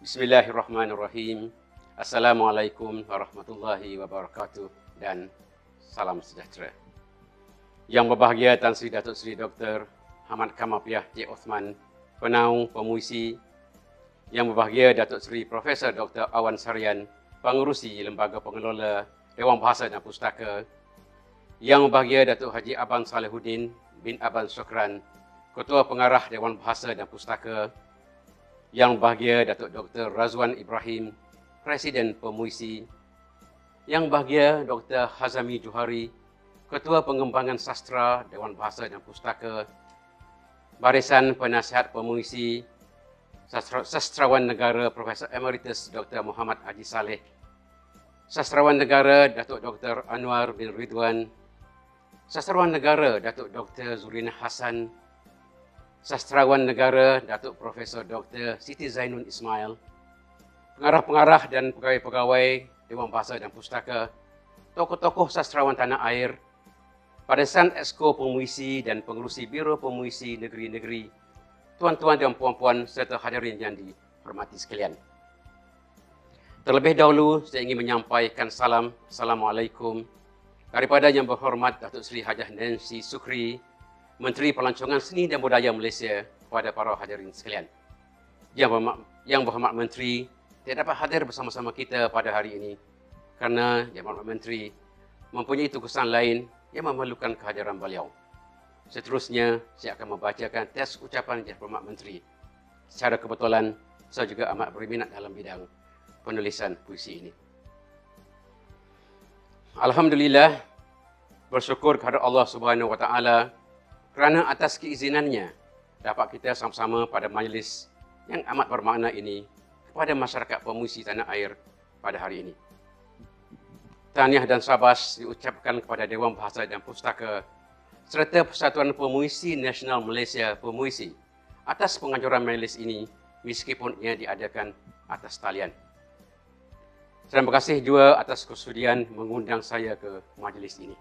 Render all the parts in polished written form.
Bismillahirrahmanirrahim. Assalamualaikum warahmatullahi wabarakatuh dan salam sejahtera. Yang berbahagia Tan Sri Datuk Seri Dr. Ahmad Kamapiah J. Osman, Penaung Pemuisi. Yang berbahagia Datuk Seri Profesor Dr. Awan Sarian, Pengerusi Lembaga Pengelola Dewan Bahasa dan Pustaka. Yang berbahagia Datuk Haji Abang Salihuddin bin Abang Syukran, Ketua Pengarah Dewan Bahasa dan Pustaka. Yang bahagia Datuk Dr. Razwan Ibrahim, Presiden Pemuisi. Yang bahagia Dr. Hazami Johari, Ketua Pengembangan Sastra Dewan Bahasa dan Pustaka. Barisan Penasihat Pemuisi, Sastrawan Negara Profesor Emeritus Dr. Muhammad Haji Saleh. Sastrawan Negara Datuk Dr. Anwar bin Ridwan. Sastrawan Negara Datuk Dr. Zurina Hassan. Sastrawan Negara Datuk Profesor Dr. Siti Zainun Ismail, pengarah-pengarah dan pegawai-pegawai Dewan Bahasa dan Pustaka, tokoh-tokoh sastrawan tanah air, Parisan Exco Pemuisi dan pengerusi Biro Pemuisi Negeri-Negeri, tuan-tuan dan puan-puan serta hadirin yang dihormati sekalian. Terlebih dahulu saya ingin menyampaikan salam Assalamualaikum daripada Yang Berhormat Datuk Seri Hajah Nancy Sukri, Menteri Pelancongan Seni dan Budaya Malaysia, kepada para hadirin sekalian. Yang Berhormat Menteri tidak dapat hadir bersama-sama kita pada hari ini kerana Yang Berhormat Menteri mempunyai tugasan lain yang memerlukan kehadiran beliau. Seterusnya, saya akan membacakan teks ucapan Yang Berhormat Menteri. Secara kebetulan, saya juga amat berminat dalam bidang penulisan puisi ini. Alhamdulillah, bersyukur kepada Allah Subhanahu Wa Taala kerana atas keizinannya dapat kita sama-sama pada majlis yang amat bermakna ini kepada masyarakat pemuisi tanah air pada hari ini. Tahniah dan syabas diucapkan kepada Dewan Bahasa dan Pustaka serta Persatuan Pemuisi Nasional Malaysia Pemuisi atas penganjuran majlis ini meskipun ia diadakan atas talian. Terima kasih juga atas kesudian mengundang saya ke majlis ini.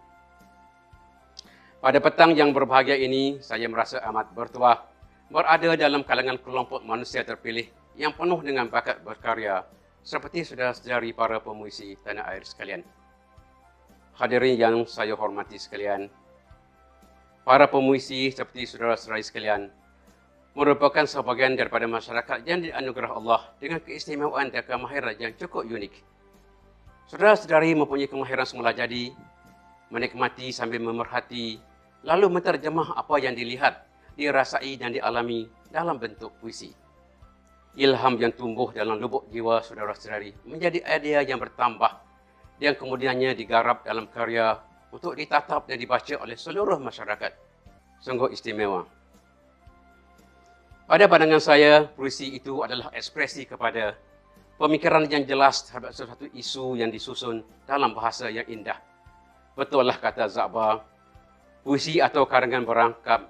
Pada petang yang berbahagia ini, saya merasa amat bertuah berada dalam kalangan kelompok manusia terpilih yang penuh dengan bakat berkarya seperti saudara-saudari para pemuisi tanah air sekalian. Hadirin yang saya hormati sekalian, para pemuisi seperti saudara-saudari sekalian merupakan sebahagian daripada masyarakat yang dianugerah Allah dengan keistimewaan dan kemahiran yang cukup unik. Saudara-saudari mempunyai kemahiran semula jadi, menikmati sambil memerhati, lalu menterjemah apa yang dilihat, dirasai dan dialami dalam bentuk puisi. Ilham yang tumbuh dalam lubuk jiwa saudara-saudari menjadi idea yang bertambah yang kemudiannya digarap dalam karya untuk ditatap dan dibaca oleh seluruh masyarakat. Sungguh istimewa. Pada pandangan saya, puisi itu adalah ekspresi kepada pemikiran yang jelas terhadap sesuatu isu yang disusun dalam bahasa yang indah. Betullah kata Zakbar, puisi atau karangan berangkap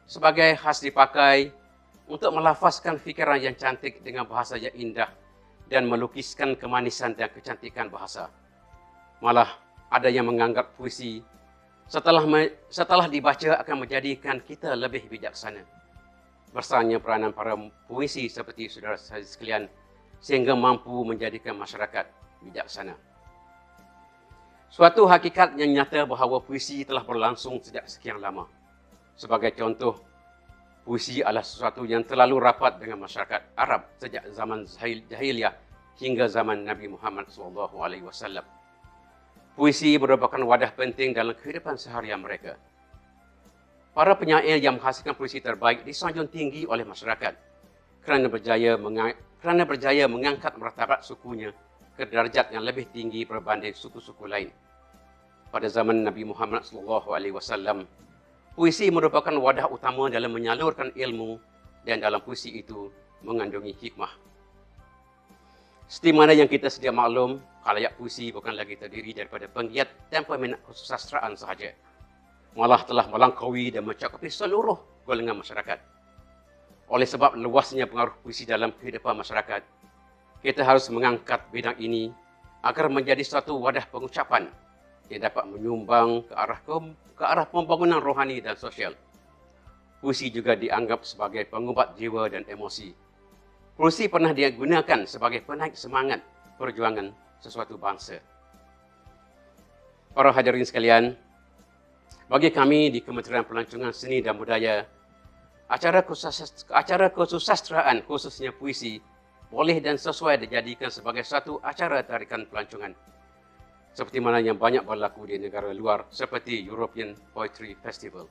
sebagai khas dipakai untuk melafazkan fikiran yang cantik dengan bahasa yang indah dan melukiskan kemanisan dan kecantikan bahasa. Malah ada yang menganggap puisi setelah dibaca akan menjadikan kita lebih bijaksana. Besarnya peranan para puisi seperti saudara saya sekalian sehingga mampu menjadikan masyarakat bijaksana. Suatu hakikat yang nyata bahawa puisi telah berlangsung sejak sekian lama. Sebagai contoh, puisi adalah sesuatu yang terlalu rapat dengan masyarakat Arab sejak zaman jahiliyah hingga zaman Nabi Muhammad SAW. Puisi merupakan wadah penting dalam kehidupan seharian mereka. Para penyair yang menghasilkan puisi terbaik disanjung tinggi oleh masyarakat kerana berjaya mengangkat martabat sukunya ke darjat yang lebih tinggi berbanding suku-suku lain. Pada zaman Nabi Muhammad SAW, puisi merupakan wadah utama dalam menyalurkan ilmu dan dalam puisi itu mengandungi hikmah. Seperti mana yang kita sedia maklum, khalayak puisi bukan lagi terdiri daripada penggiat dan peminat kesusastraan sahaja. Malah telah melangkaui dan mencakupi seluruh golongan masyarakat. Oleh sebab luasnya pengaruh puisi dalam kehidupan masyarakat, kita harus mengangkat bidang ini agar menjadi suatu wadah pengucapan yang dapat menyumbang ke arah pembangunan rohani dan sosial. Puisi juga dianggap sebagai pengubat jiwa dan emosi. Puisi pernah digunakan sebagai penaik semangat perjuangan sesuatu bangsa. Para hadirin sekalian, bagi kami di Kementerian Pelancongan Seni dan Budaya, acara kesusastraan khususnya puisi boleh dan sesuai dijadikan sebagai satu acara tarikan pelancongan, seperti mana yang banyak berlaku di negara luar seperti European Poetry Festival.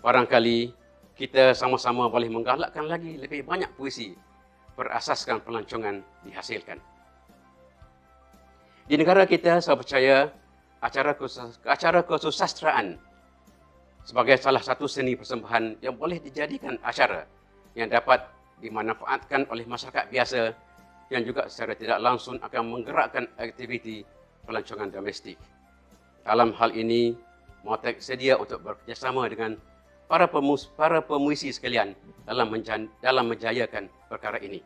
Barangkali kita sama-sama boleh menggalakkan lagi lebih banyak puisi berasaskan pelancongan dihasilkan. Di negara kita, saya percaya acara kesusastraan sebagai salah satu seni persembahan yang boleh dijadikan acara yang dapat dimanfaatkan oleh masyarakat biasa yang juga secara tidak langsung akan menggerakkan aktiviti pelancongan domestik. Dalam hal ini, Mautek sedia untuk bekerjasama dengan para pemuisi sekalian dalam menjayakan perkara ini.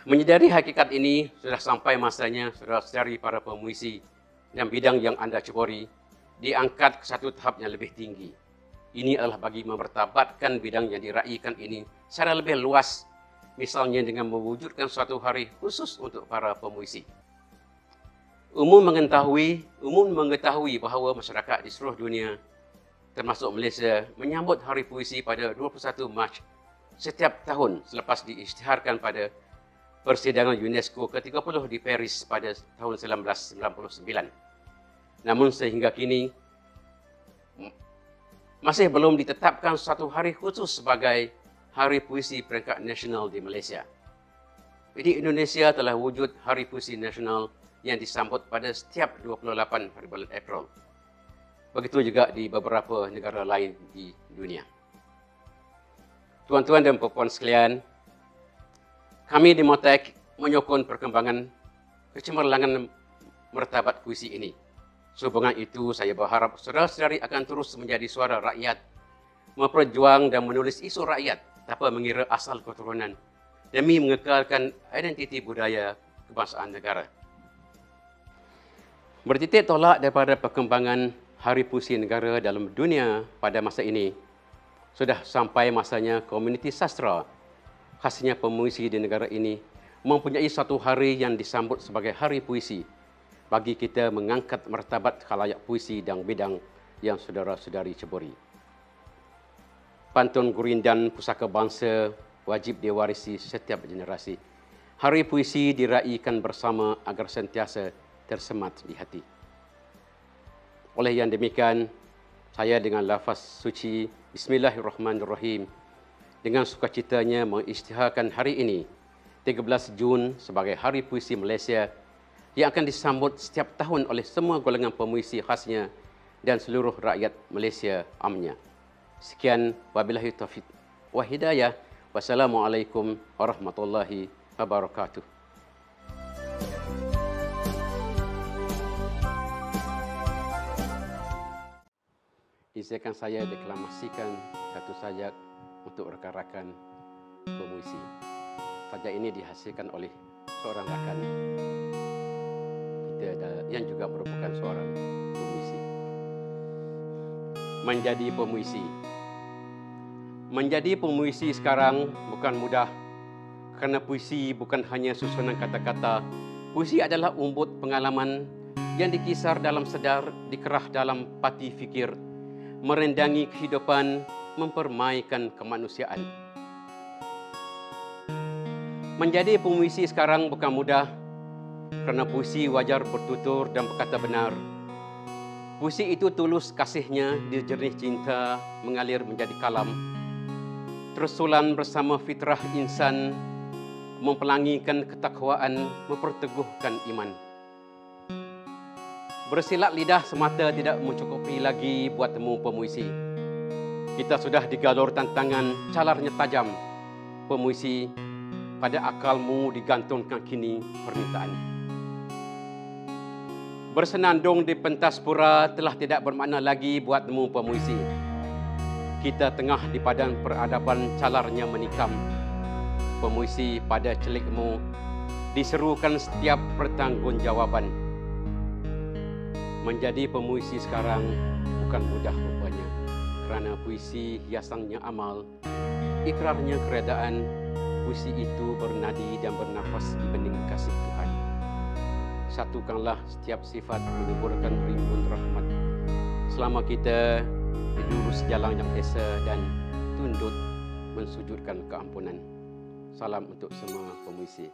Menyedari hakikat ini, sudah sampai masanya saudara-saudari para pemuisi dan bidang yang anda ceburi diangkat ke satu tahap yang lebih tinggi. Ini adalah bagi memertabatkan bidang yang diraikan ini secara lebih luas, misalnya dengan mewujudkan suatu hari khusus untuk para pemuisi. Umum mengetahui bahawa masyarakat di seluruh dunia, termasuk Malaysia, menyambut Hari Puisi pada 21 Mac setiap tahun selepas diisytiharkan pada Persidangan UNESCO ke-30 di Paris pada tahun 1999. Namun sehingga kini masih belum ditetapkan satu hari khusus sebagai Hari Puisi peringkat nasional di Malaysia. Di Indonesia telah wujud Hari Puisi Nasional yang disambut pada setiap 28 hari bulan April. Begitu juga di beberapa negara lain di dunia. Tuan-tuan dan puan-puan sekalian, kami di Mautek menyokong perkembangan kecemerlangan martabat puisi ini. Sehubungan itu, saya berharap saudara-saudari akan terus menjadi suara rakyat, memperjuang dan menulis isu rakyat tanpa mengira asal keturunan, demi mengekalkan identiti budaya kebangsaan negara. Bertitik tolak daripada perkembangan Hari Puisi Negara dalam dunia pada masa ini, sudah sampai masanya komuniti sastra, khasnya pemuisi di negara ini, mempunyai satu hari yang disambut sebagai Hari Puisi bagi kita mengangkat martabat khalayak puisi dan bidang yang saudara-saudari ceburi. Pantun gurindan pusaka bangsa wajib diwarisi setiap generasi. Hari Puisi diraikan bersama agar sentiasa tersemat di hati. Oleh yang demikian, saya dengan lafaz suci Bismillahirrahmanirrahim dengan sukacitanya mengisytiharkan hari ini, 13 Jun, sebagai Hari Puisi Malaysia yang akan disambut setiap tahun oleh semua golongan pemuisi khasnya dan seluruh rakyat Malaysia amnya. Sekian, wabillahi taufiq wa hidayah. Wassalamualaikum warahmatullahi wabarakatuh. Izinkan saya deklamasikan satu sajak untuk rakan-rakan pemuisi. Sajak ini dihasilkan oleh seorang rakan kita yang juga merupakan seorang pemuisi. Menjadi pemuisi. Menjadi pemuisi sekarang bukan mudah, kerana puisi bukan hanya susunan kata-kata. Puisi adalah umbut pengalaman yang dikisar dalam sedar, dikerah dalam pati fikir, merendangi kehidupan, mempermaikan kemanusiaan. Menjadi pemuisi sekarang bukan mudah, kerana puisi wajar bertutur dan berkata benar. Puisi itu tulus kasihnya, jernih cinta mengalir menjadi kalam, tersulan bersama fitrah insan, mempelangikan ketakwaan, memperteguhkan iman. Bersilat lidah semata tidak mencukupi lagi buat temu pemuisi. Kita sudah digalur tantangan, calarnya tajam. Pemuisi, pada akalmu digantungkan kini permintaan. Bersenandung di pentas pura telah tidak bermakna lagi buat temu pemuisi. Kita tengah di padang peradaban, calarnya menikam. Pemuisi, pada celikmu diserukan setiap pertanggungjawaban. Menjadi pemuisi sekarang bukan mudah rupanya, kerana puisi hiasannya amal, ikrarnya keredaan, puisi itu bernadi dan bernafas di bening kasih Tuhan. Satukanlah setiap sifat menyuburkan rimbun rahmat selama kita lurus jalan yang esa dan tunduk mensujudkan keampunan. Salam untuk semua pemuisi.